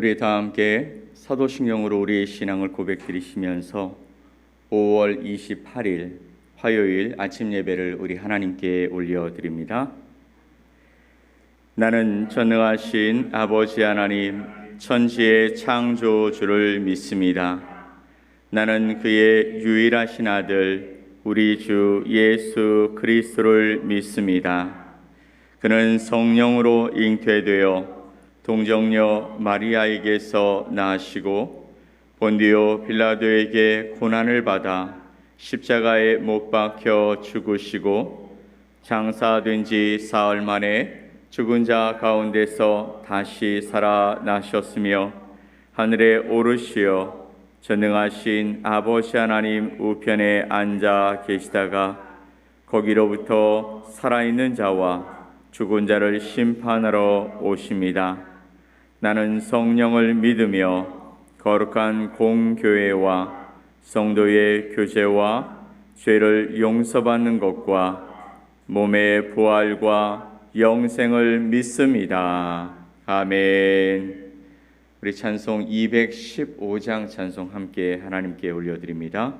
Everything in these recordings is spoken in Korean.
우리 다 함께 사도신경으로 우리의 신앙을 고백드리시면서 5월 28일 화요일 아침 예배를 우리 하나님께 올려드립니다. 나는 전능하신 아버지 하나님 천지의 창조주를 믿습니다. 나는 그의 유일하신 아들 우리 주 예수 그리스도를 믿습니다. 그는 성령으로 잉태되어 동정녀 마리아에게서 나시고 본디오 빌라도에게 고난을 받아 십자가에 못 박혀 죽으시고 장사된 지 사흘 만에 죽은 자 가운데서 다시 살아나셨으며 하늘에 오르시어 전능하신 아버지 하나님 우편에 앉아 계시다가 거기로부터 살아있는 자와 죽은 자를 심판하러 오십니다. 나는 성령을 믿으며 거룩한 공교회와 성도의 교제와 죄를 용서받는 것과 몸의 부활과 영생을 믿습니다. 아멘. 우리 찬송 215장 찬송 함께 하나님께 올려드립니다.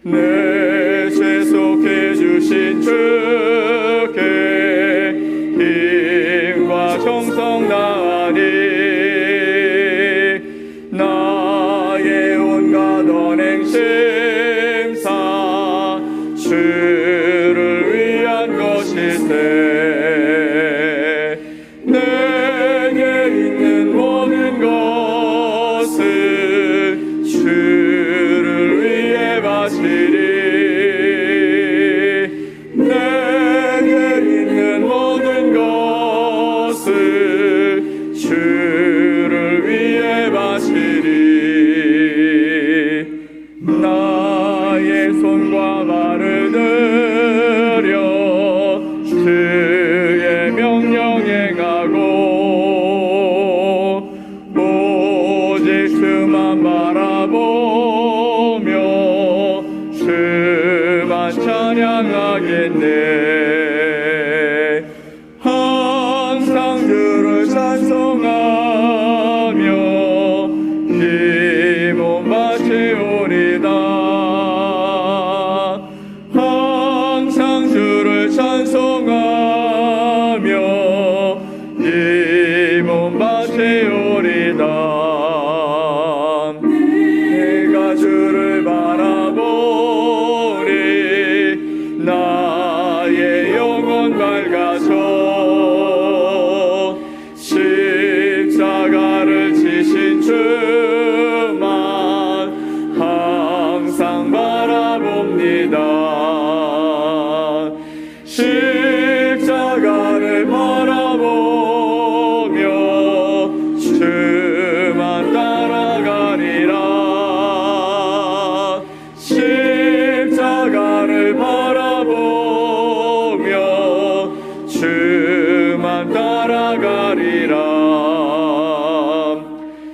내 죄속해 주신 주께 힘과 정성 다하니 나의 온갖 언행 심사 주를 위한 것일세 내게 있는 모든 것을 주를 위해 바치리 내게 있는 모든 것을 주를 위해 바치리 나의 손과 발을 들여 주의 명령 행하고 오직 주만 바라보며 주만 찬양하겠네. 항상 주를 찬송하며 이 몸 바치오리다. 항상 주를 찬송하며 이 몸 바치오리다. 내가 주를 바라보리 나의 영혼 밝아져 십자가를 지신 주만 항상 바라봅니다. 십자가를 바라보며 주만 따라가리라. 십자가를 바라보며 주만 따라가리라.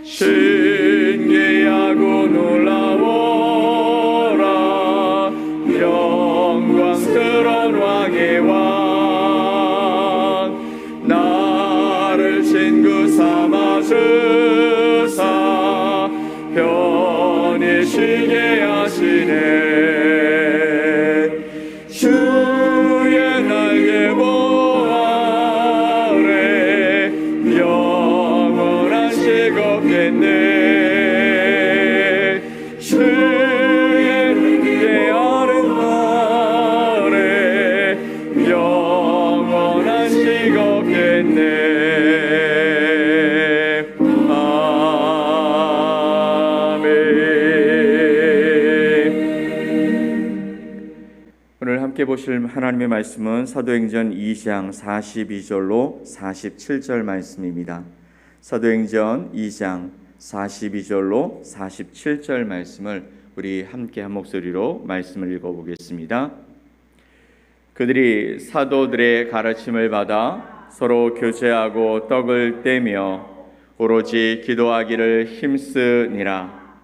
신기하고 놀라워라 영광스러운 왕의 왕 나를 친구 삼아 주사 편히 쉬게 하시네. 주의 날개 보아래 영원한 식 없겠네. 주의 날개 아랫날에 영원한 식 없겠네. 오늘 함께 보실 하나님의 말씀은 사도행전 2장 42절로 47절 말씀입니다. 사도행전 2장 42절로 47절 말씀을 우리 함께 한 목소리로 말씀을 읽어보겠습니다. 그들이 사도들의 가르침을 받아 서로 교제하고 떡을 떼며 오로지 기도하기를 힘쓰니라.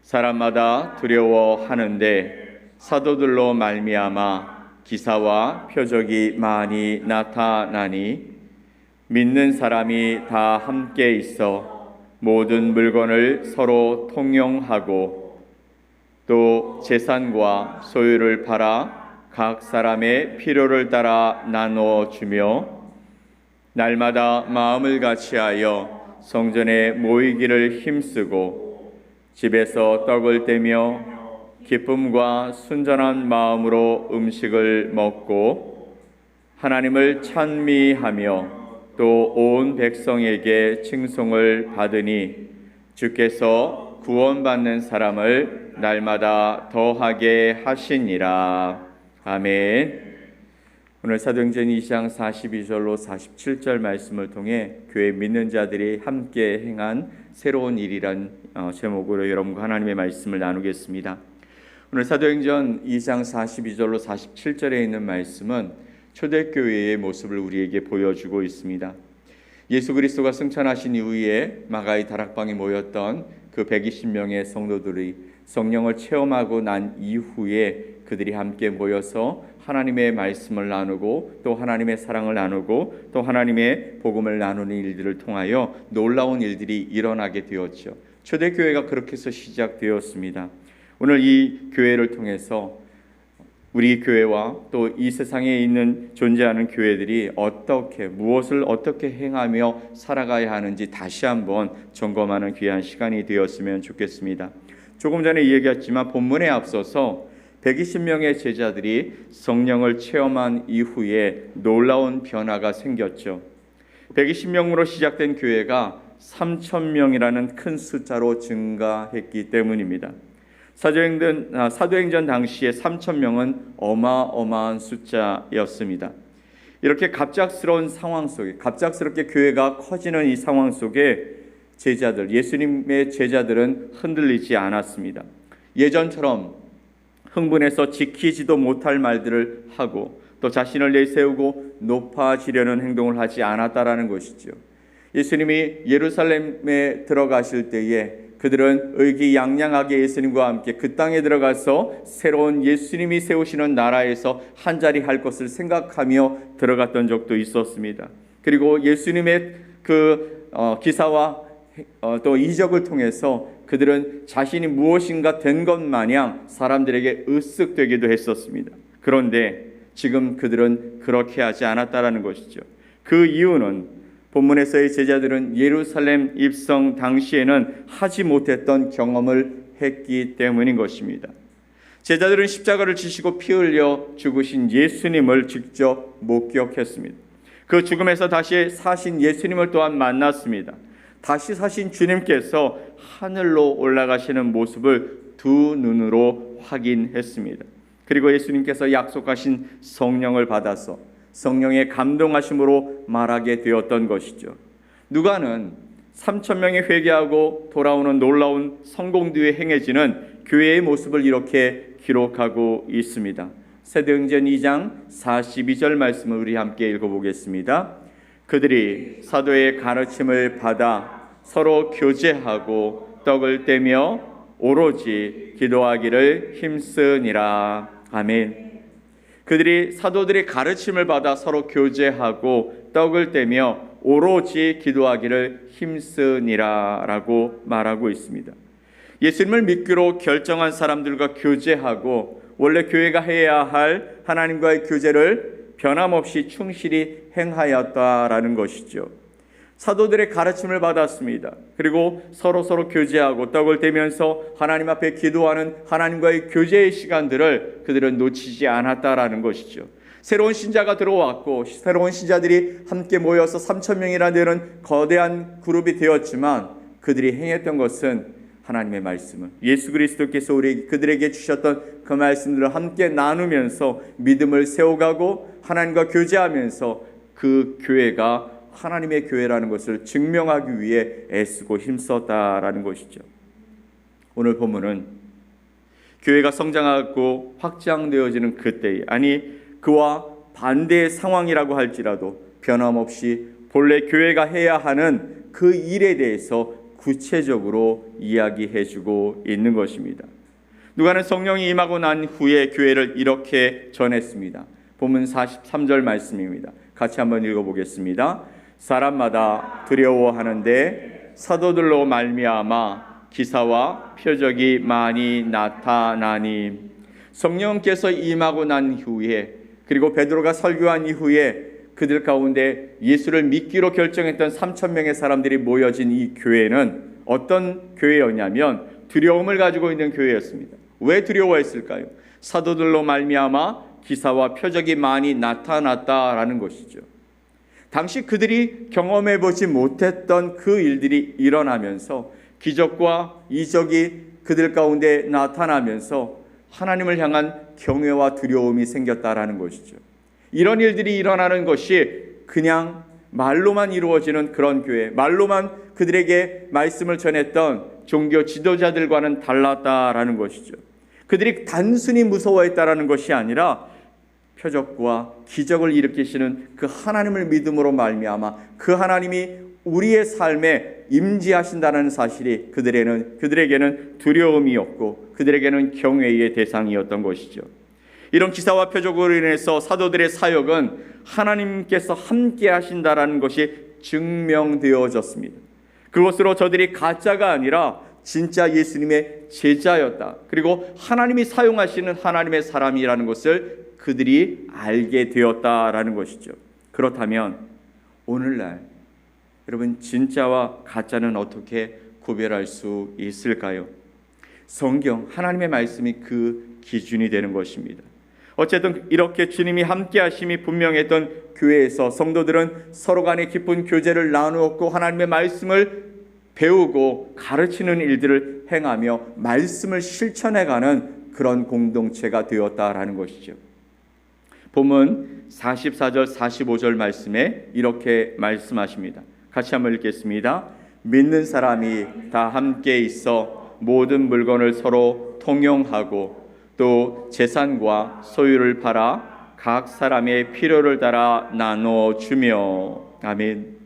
사람마다 두려워하는데 사도들로 말미암아 기사와 표적이 많이 나타나니 믿는 사람이 다 함께 있어 모든 물건을 서로 통용하고 또 재산과 소유를 팔아 각 사람의 필요를 따라 나누어 주며 날마다 마음을 같이하여 성전에 모이기를 힘쓰고 집에서 떡을 떼며 기쁨과 순전한 마음으로 음식을 먹고 하나님을 찬미하며 또 온 백성에게 칭송을 받으니 주께서 구원받는 사람을 날마다 더하게 하시니라. 아멘. 오늘 사도행전 2장 42절로 47절 말씀을 통해 교회 믿는 자들이 함께 행한 새로운 일이란 제목으로 여러분과 하나님의 말씀을 나누겠습니다. 오늘 사도행전 2장 42절로 47절에 있는 말씀은 초대교회의 모습을 우리에게 보여주고 있습니다. 예수 그리스도가 승천하신 이후에 마가의 다락방에 모였던 그 120명의 성도들이 성령을 체험하고 난 이후에 그들이 함께 모여서 하나님의 말씀을 나누고 또 하나님의 사랑을 나누고 또 하나님의 복음을 나누는 일들을 통하여 놀라운 일들이 일어나게 되었죠. 초대교회가 그렇게 해서 시작되었습니다. 오늘 이 교회를 통해서 우리 교회와 또 이 세상에 있는 존재하는 교회들이 무엇을 어떻게 행하며 살아가야 하는지 다시 한번 점검하는 귀한 시간이 되었으면 좋겠습니다. 조금 전에 얘기했지만 본문에 앞서서 120명의 제자들이 성령을 체험한 이후에 놀라운 변화가 생겼죠. 120명으로 시작된 교회가 3,000명이라는 큰 숫자로 증가했기 때문입니다. 사도행전 당시에 3,000명은 어마어마한 숫자였습니다. 이렇게 갑작스러운 상황 속에 갑작스럽게 교회가 커지는 이 상황 속에 예수님의 제자들은 흔들리지 않았습니다. 예전처럼 흥분해서 지키지도 못할 말들을 하고 또 자신을 내세우고 높아지려는 행동을 하지 않았다라는 것이죠. 예수님이 예루살렘에 들어가실 때에 그들은 의기양양하게 예수님과 함께 그 땅에 들어가서 새로운 예수님이 세우시는 나라에서 한자리 할 것을 생각하며 들어갔던 적도 있었습니다. 그리고 예수님의 기사와 또 이적을 통해서 그들은 자신이 무엇인가 된 것 마냥 사람들에게 으쓱되기도 했었습니다. 그런데 지금 그들은 그렇게 하지 않았다라는 것이죠. 그 이유는 본문에서의 제자들은 예루살렘 입성 당시에는 하지 못했던 경험을 했기 때문인 것입니다. 제자들은 십자가를 지시고 피 흘려 죽으신 예수님을 직접 목격했습니다. 그 죽음에서 다시 사신 예수님을 또한 만났습니다. 다시 사신 주님께서 하늘로 올라가시는 모습을 두 눈으로 확인했습니다. 그리고 예수님께서 약속하신 성령을 받아서 성령의 감동하심으로 말하게 되었던 것이죠. 누가는 3,000명이 회개하고 돌아오는 놀라운 성공 뒤에 행해지는 교회의 모습을 이렇게 기록하고 있습니다. 사도행전 2장 42절 말씀을 우리 함께 읽어보겠습니다. 그들이 사도의 가르침을 받아 서로 교제하고 떡을 떼며 오로지 기도하기를 힘쓰니라. 아멘. 그들이 사도들의 가르침을 받아 서로 교제하고 떡을 떼며 오로지 기도하기를 힘쓰니라 라고 말하고 있습니다. 예수님을 믿기로 결정한 사람들과 교제하고 원래 교회가 해야 할 하나님과의 교제를 변함없이 충실히 행하였다라는 것이죠. 사도들의 가르침을 받았습니다. 그리고 서로 교제하고 떡을 떼면서 하나님 앞에 기도하는 하나님과의 교제의 시간들을 그들은 놓치지 않았다라는 것이죠. 새로운 신자가 들어왔고 새로운 신자들이 함께 모여서 3,000명이나 되는 거대한 그룹이 되었지만 그들이 행했던 것은 하나님의 말씀을 예수 그리스도께서 그들에게 주셨던 그 말씀들을 함께 나누면서 믿음을 세워가고 하나님과 교제하면서 그 교회가 하나님의 교회라는 것을 증명하기 위해 애쓰고 힘썼다라는 것이죠. 오늘 본문은 교회가 성장하고 확장되어지는 그때에 그와 반대의 상황이라고 할지라도 변함없이 본래 교회가 해야 하는 그 일에 대해서 구체적으로 이야기해주고 있는 것입니다. 누가는 성령이 임하고 난 후에 교회를 이렇게 전했습니다. 본문 43절 말씀입니다. 같이 한번 읽어보겠습니다. 사람마다 두려워하는데 사도들로 말미암아 기사와 표적이 많이 나타나니. 성령께서 임하고 난 후에, 그리고 베드로가 설교한 이후에 그들 가운데 예수를 믿기로 결정했던 3,000명의 사람들이 모여진 이 교회는 어떤 교회였냐면 두려움을 가지고 있는 교회였습니다. 왜 두려워했을까요? 사도들로 말미암아 기사와 표적이 많이 나타났다라는 것이죠. 당시 그들이 경험해 보지 못했던 그 일들이 일어나면서 기적과 이적이 그들 가운데 나타나면서 하나님을 향한 경외와 두려움이 생겼다라는 것이죠. 이런 일들이 일어나는 것이 그냥 말로만 이루어지는 그런 교회, 말로만 그들에게 말씀을 전했던 종교 지도자들과는 달랐다라는 것이죠. 그들이 단순히 무서워했다라는 것이 아니라 표적과 기적을 일으키시는 그 하나님을 믿음으로 말미암아 그 하나님이 우리의 삶에 임재하신다는 사실이 그들에게는 두려움이었고 그들에게는 경외의 대상이었던 것이죠. 이런 기사와 표적으로 인해서 사도들의 사역은 하나님께서 함께 하신다라는 것이 증명되어졌습니다. 그것으로 저들이 가짜가 아니라 진짜 예수님의 제자였다. 그리고 하나님이 사용하시는 하나님의 사람이라는 것을 그들이 알게 되었다라는 것이죠. 그렇다면 오늘날 여러분, 진짜와 가짜는 어떻게 구별할 수 있을까요? 성경, 하나님의 말씀이 그 기준이 되는 것입니다. 어쨌든 이렇게 주님이 함께 하심이 분명했던 교회에서 성도들은 서로 간에 깊은 교제를 나누었고 하나님의 말씀을 배우고 가르치는 일들을 행하며 말씀을 실천해가는 그런 공동체가 되었다라는 것이죠. 본문 44절 45절 말씀에 이렇게 말씀하십니다. 같이 한번 읽겠습니다. 믿는 사람이 다 함께 있어 모든 물건을 서로 통용하고 또 재산과 소유를 팔아 각 사람의 필요를 따라 나눠주며. 아멘.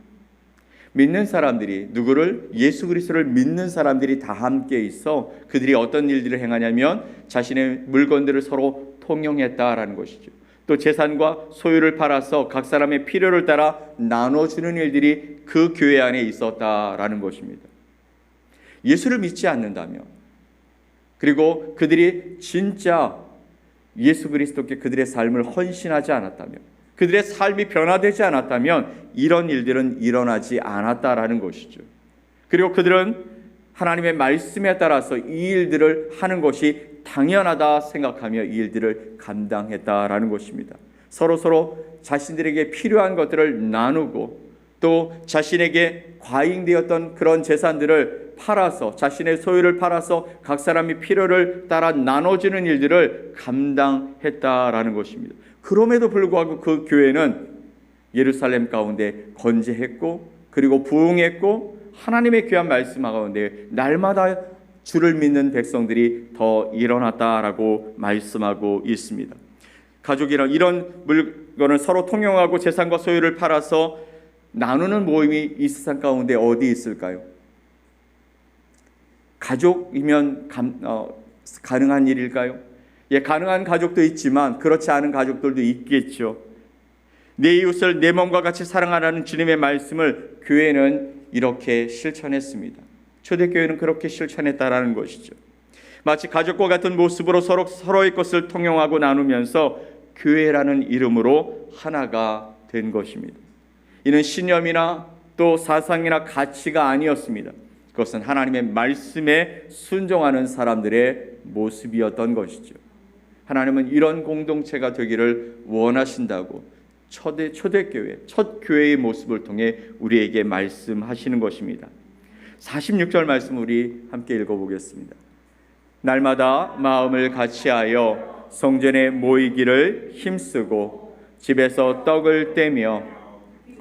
믿는 사람들이, 누구를? 예수 그리스도를 믿는 사람들이 다 함께 있어 그들이 어떤 일들을 행하냐면 자신의 물건들을 서로 통용했다라는 것이죠. 또 재산과 소유를 팔아서 각 사람의 필요를 따라 나눠주는 일들이 그 교회 안에 있었다라는 것입니다. 예수를 믿지 않는다면, 그리고 그들이 진짜 예수 그리스도께 그들의 삶을 헌신하지 않았다면, 그들의 삶이 변화되지 않았다면 이런 일들은 일어나지 않았다라는 것이죠. 그리고 그들은 하나님의 말씀에 따라서 이 일들을 하는 것이 당연하다 생각하며 이 일들을 감당했다라는 것입니다. 서로 자신들에게 필요한 것들을 나누고 또 자신에게 과잉되었던 그런 재산들을 팔아서, 자신의 소유를 팔아서 각 사람이 필요를 따라 나눠주는 일들을 감당했다라는 것입니다. 그럼에도 불구하고 그 교회는 예루살렘 가운데 건재했고 그리고 부흥했고 하나님의 귀한 말씀 가운데 날마다 주를 믿는 백성들이 더 일어났다라고 말씀하고 있습니다. 가족이랑 이런 물건을 서로 통용하고 재산과 소유를 팔아서 나누는 모임이 이 세상 가운데 어디 있을까요? 가족이면 가능한 일일까요? 예, 가능한 가족도 있지만 그렇지 않은 가족들도 있겠죠. 내 이웃을 내 몸과 같이 사랑하라는 주님의 말씀을 교회는 이렇게 실천했습니다. 초대교회는 그렇게 실천했다라는 것이죠. 마치 가족과 같은 모습으로 서로의 것을 통용하고 나누면서 교회라는 이름으로 하나가 된 것입니다. 이는 신념이나 또 사상이나 가치가 아니었습니다. 그것은 하나님의 말씀에 순종하는 사람들의 모습이었던 것이죠. 하나님은 이런 공동체가 되기를 원하신다고 초대교회, 첫 교회의 모습을 통해 우리에게 말씀하시는 것입니다. 46절 말씀 우리 함께 읽어보겠습니다. 날마다 마음을 같이하여 성전에 모이기를 힘쓰고 집에서 떡을 떼며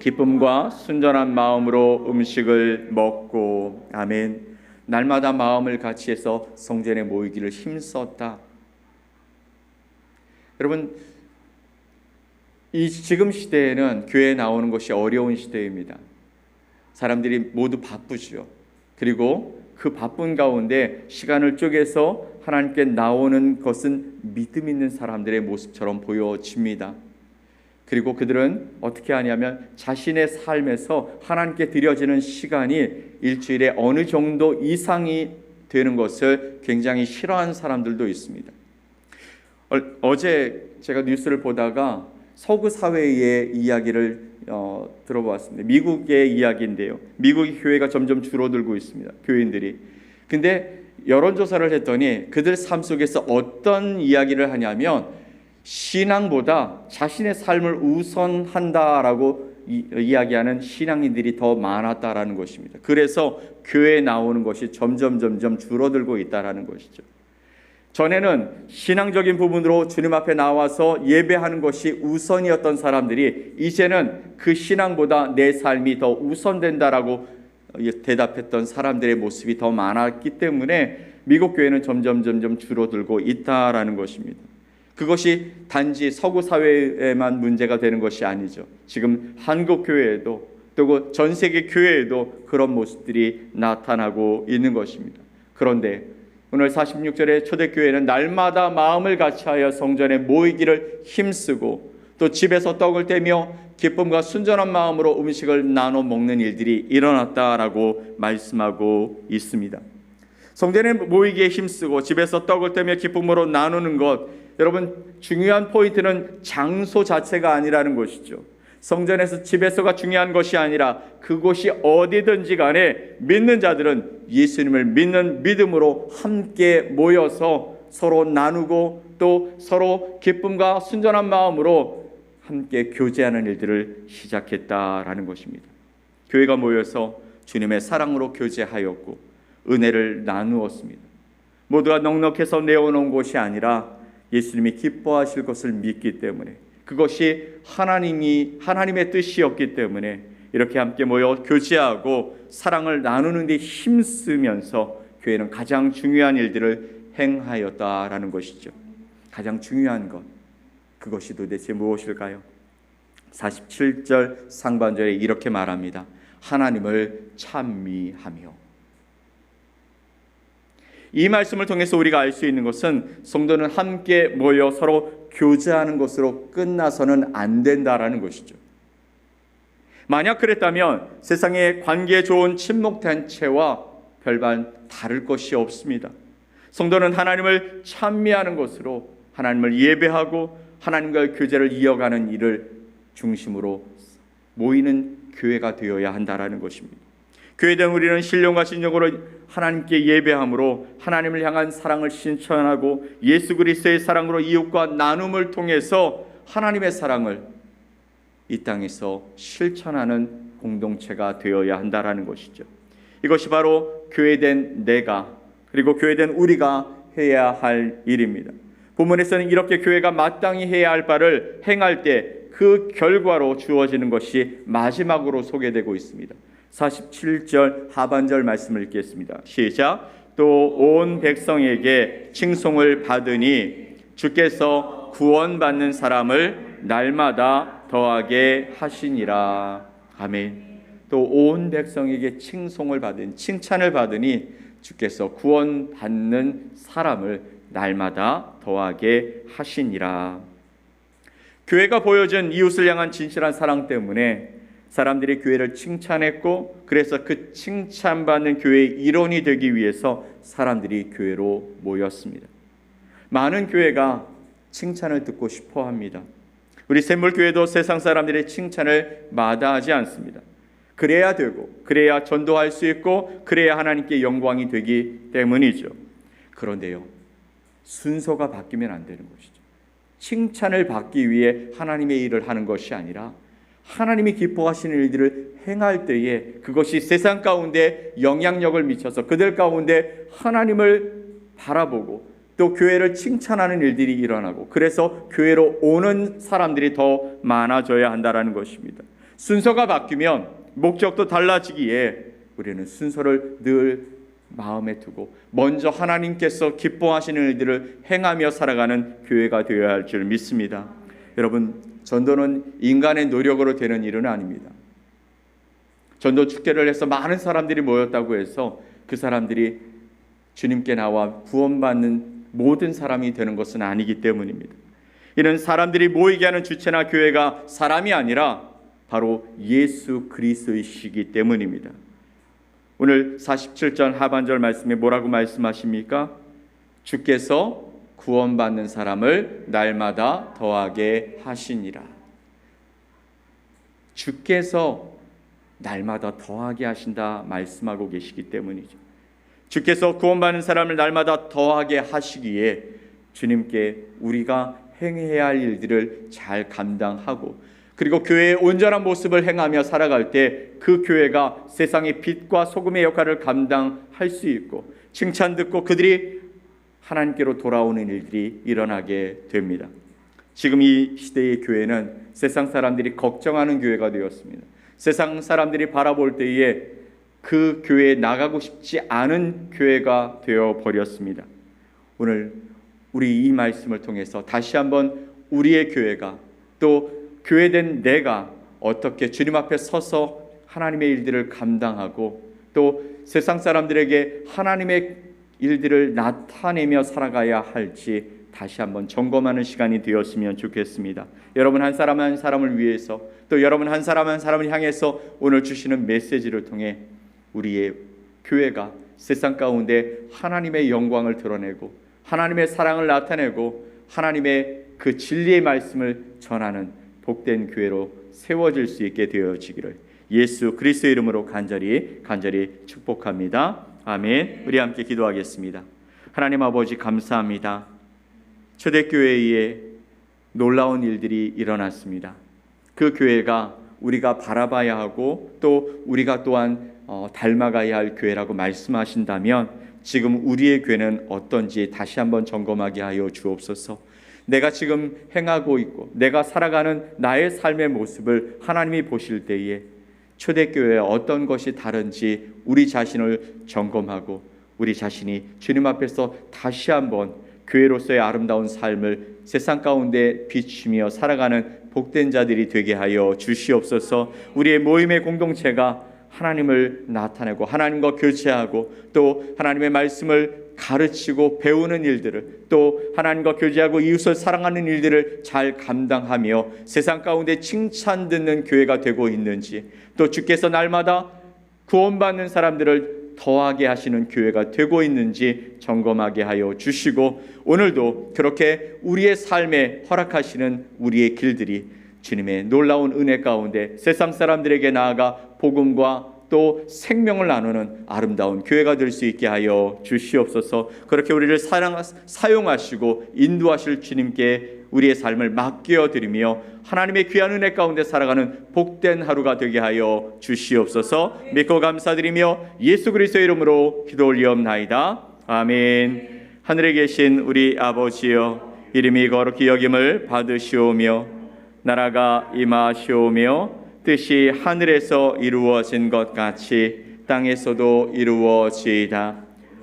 기쁨과 순전한 마음으로 음식을 먹고. 아멘. 날마다 마음을 같이해서 성전에 모이기를 힘썼다. 여러분, 이 지금 시대에는 교회에 나오는 것이 어려운 시대입니다. 사람들이 모두 바쁘죠. 그리고 그 바쁜 가운데 시간을 쪼개서 하나님께 나오는 것은 믿음 있는 사람들의 모습처럼 보여집니다. 그리고 그들은 어떻게 하냐면 자신의 삶에서 하나님께 드려지는 시간이 일주일에 어느 정도 이상이 되는 것을 굉장히 싫어하는 사람들도 있습니다. 어제 제가 뉴스를 보다가 서구 사회의 이야기를 들어보았습니다. 미국의 이야기인데요. 미국의 교회가 점점 줄어들고 있습니다. 교인들이. 근데 여론조사를 했더니 그들 삶 속에서 어떤 이야기를 하냐면 신앙보다 자신의 삶을 우선한다라고 이야기하는 신앙인들이 더 많았다라는 것입니다. 그래서 교회에 나오는 것이 점점 줄어들고 있다라는 것이죠. 전에는 신앙적인 부분으로 주님 앞에 나와서 예배하는 것이 우선이었던 사람들이 이제는 그 신앙보다 내 삶이 더 우선된다라고 대답했던 사람들의 모습이 더 많았기 때문에 미국 교회는 점점 줄어들고 있다라는 것입니다. 그것이 단지 서구 사회에만 문제가 되는 것이 아니죠. 지금 한국 교회에도 또 전 세계 교회에도 그런 모습들이 나타나고 있는 것입니다. 그런데 오늘 46절의 초대교회는 날마다 마음을 같이하여 성전에 모이기를 힘쓰고 또 집에서 떡을 떼며 기쁨과 순전한 마음으로 음식을 나눠 먹는 일들이 일어났다라고 말씀하고 있습니다. 성전에 모이기에 힘쓰고 집에서 떡을 떼며 기쁨으로 나누는 것, 여러분 중요한 포인트는 장소 자체가 아니라는 것이죠. 성전에서 집에서가 중요한 것이 아니라 그곳이 어디든지 간에 믿는 자들은 예수님을 믿는 믿음으로 함께 모여서 서로 나누고 또 서로 기쁨과 순전한 마음으로 함께 교제하는 일들을 시작했다라는 것입니다. 교회가 모여서 주님의 사랑으로 교제하였고 은혜를 나누었습니다. 모두가 넉넉해서 내어놓은 것이 아니라 예수님이 기뻐하실 것을 믿기 때문에 그것이 하나님의 뜻이었기 때문에 이렇게 함께 모여 교제하고 사랑을 나누는 데 힘쓰면서 교회는 가장 중요한 일들을 행하였다라는 것이죠. 가장 중요한 것, 그것이 도대체 무엇일까요? 47절 상반절에 이렇게 말합니다. 하나님을 찬미하며. 이 말씀을 통해서 우리가 알 수 있는 것은 성도는 함께 모여 서로 교제하는 것으로 끝나서는 안 된다라는 것이죠. 만약 그랬다면 세상의 관계 좋은 친목 단체와 별반 다를 것이 없습니다. 성도는 하나님을 찬미하는 것으로 하나님을 예배하고 하나님과의 교제를 이어가는 일을 중심으로 모이는 교회가 되어야 한다라는 것입니다. 교회된 우리는 신령과 진정으로 하나님께 예배함으로 하나님을 향한 사랑을 실천하고 예수 그리스도의 사랑으로 이웃과 나눔을 통해서 하나님의 사랑을 이 땅에서 실천하는 공동체가 되어야 한다라는 것이죠. 이것이 바로 교회된 내가 그리고 교회된 우리가 해야 할 일입니다. 본문에서는 이렇게 교회가 마땅히 해야 할 바를 행할 때 그 결과로 주어지는 것이 마지막으로 소개되고 있습니다. 47절 하반절 말씀을 읽겠습니다. 시작. 또 온 백성에게 칭송을 받으니 주께서 구원받는 사람을 날마다 더하게 하시니라. 아멘. 또 온 백성에게 칭송을 받은 칭찬을 받으니 주께서 구원받는 사람을 날마다 더하게 하시니라. 교회가 보여준 이웃을 향한 진실한 사랑 때문에 사람들이 교회를 칭찬했고 그래서 그 칭찬받는 교회의 일원이 되기 위해서 사람들이 교회로 모였습니다. 많은 교회가 칭찬을 듣고 싶어 합니다. 우리 샘물교회도 세상 사람들의 칭찬을 마다하지 않습니다. 그래야 되고 그래야 전도할 수 있고 그래야 하나님께 영광이 되기 때문이죠. 그런데요, 순서가 바뀌면 안 되는 것이죠. 칭찬을 받기 위해 하나님의 일을 하는 것이 아니라 하나님이 기뻐하시는 일들을 행할 때에 그것이 세상 가운데 영향력을 미쳐서 그들 가운데 하나님을 바라보고 또 교회를 칭찬하는 일들이 일어나고 그래서 교회로 오는 사람들이 더 많아져야 한다는 것입니다. 순서가 바뀌면 목적도 달라지기에 우리는 순서를 늘 마음에 두고 먼저 하나님께서 기뻐하시는 일들을 행하며 살아가는 교회가 되어야 할 줄 믿습니다. 여러분, 전도는 인간의 노력으로 되는 일은 아닙니다. 전도 축제를 해서 많은 사람들이 모였다고 해서 그 사람들이 주님께 나와 구원받는 모든 사람이 되는 것은 아니기 때문입니다. 이는 사람들이 모이게 하는 주체나 교회가 사람이 아니라 바로 예수 그리스도이시기 때문입니다. 오늘 47절 하반절 말씀에 뭐라고 말씀하십니까? 주께서 구원받는 사람을 날마다 더하게 하시니라. 주께서 날마다 더하게 하신다 말씀하고 계시기 때문이죠. 주께서 구원받는 사람을 날마다 더하게 하시기에 주님께 우리가 행해야 할 일들을 잘 감당하고, 그리고 교회의 온전한 모습을 행하며 살아갈 때 그 교회가 세상의 빛과 소금의 역할을 감당할 수 있고, 칭찬 듣고 그들이 하나님께로 돌아오는 일들이 일어나게 됩니다. 지금 이 시대의 교회는 세상 사람들이 걱정하는 교회가 되었습니다. 세상 사람들이 바라볼 때에 그 교회에 나가고 싶지 않은 교회가 되어버렸습니다. 오늘 우리 이 말씀을 통해서 다시 한번 우리의 교회가, 또 교회된 내가 어떻게 주님 앞에 서서 하나님의 일들을 감당하고 또 세상 사람들에게 하나님의 일들을 나타내며 살아가야 할지 다시 한번 점검하는 시간이 되었으면 좋겠습니다. 여러분 한 사람 한 사람을 위해서, 또 여러분 한 사람 한 사람을 향해서 오늘 주시는 메시지를 통해 우리의 교회가 세상 가운데 하나님의 영광을 드러내고 하나님의 사랑을 나타내고 하나님의 그 진리의 말씀을 전하는 복된 교회로 세워질 수 있게 되어지기를 예수 그리스도의 이름으로 간절히 축복합니다. 아멘. 우리 함께 기도하겠습니다. 하나님 아버지 감사합니다. 초대교회에 놀라운 일들이 일어났습니다. 그 교회가 우리가 바라봐야 하고 또 우리가 또한 닮아가야 할 교회라고 말씀하신다면 지금 우리의 교회는 어떤지 다시 한번 점검하게 하여 주옵소서. 내가 지금 행하고 있고 내가 살아가는 나의 삶의 모습을 하나님이 보실 때에 초대교회에 어떤 것이 다른지 우리 자신을 점검하고 우리 자신이 주님 앞에서 다시 한번 교회로서의 아름다운 삶을 세상 가운데 비추며 살아가는 복된 자들이 되게 하여 주시옵소서. 우리의 모임의 공동체가 하나님을 나타내고 하나님과 교제하고 또 하나님의 말씀을 가르치고 배우는 일들을, 또 하나님과 교제하고 이웃을 사랑하는 일들을 잘 감당하며 세상 가운데 칭찬 듣는 교회가 되고 있는지, 또 주께서 날마다 구원받는 사람들을 더하게 하시는 교회가 되고 있는지 점검하게 하여 주시고, 오늘도 그렇게 우리의 삶에 허락하시는 우리의 길들이 주님의 놀라운 은혜 가운데 세상 사람들에게 나아가 복음과 또 생명을 나누는 아름다운 교회가 될 수 있게 하여 주시옵소서. 그렇게 우리를 사용하시고 인도하실 주님께 우리의 삶을 맡겨드리며 하나님의 귀한 은혜 가운데 살아가는 복된 하루가 되게 하여 주시옵소서. 믿고 감사드리며 예수 그리스도의 이름으로 기도 올리옵나이다. 아멘. 하늘에 계신 우리 아버지여, 이름이 거룩히 여김을 받으시오며 나라가 임하시오며 뜻이 하늘에서 이루어진 것 같이 땅에서도 이루어지이다.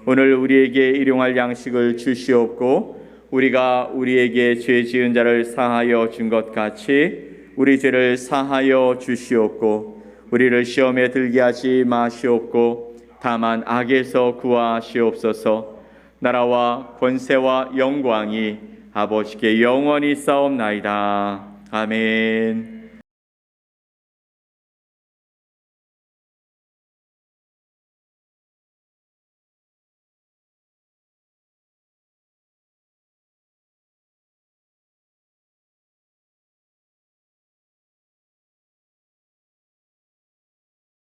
오늘 우리에게 일용할 양식을 주시옵고 우리가 우리에게 죄 지은 자를 사하여 준 것 같이 우리 죄를 사하여 주시옵고 우리를 시험에 들게 하지 마시옵고 다만 악에서 구하시옵소서. 나라와 권세와 영광이 아버지께 영원히 싸움나이다. 아멘.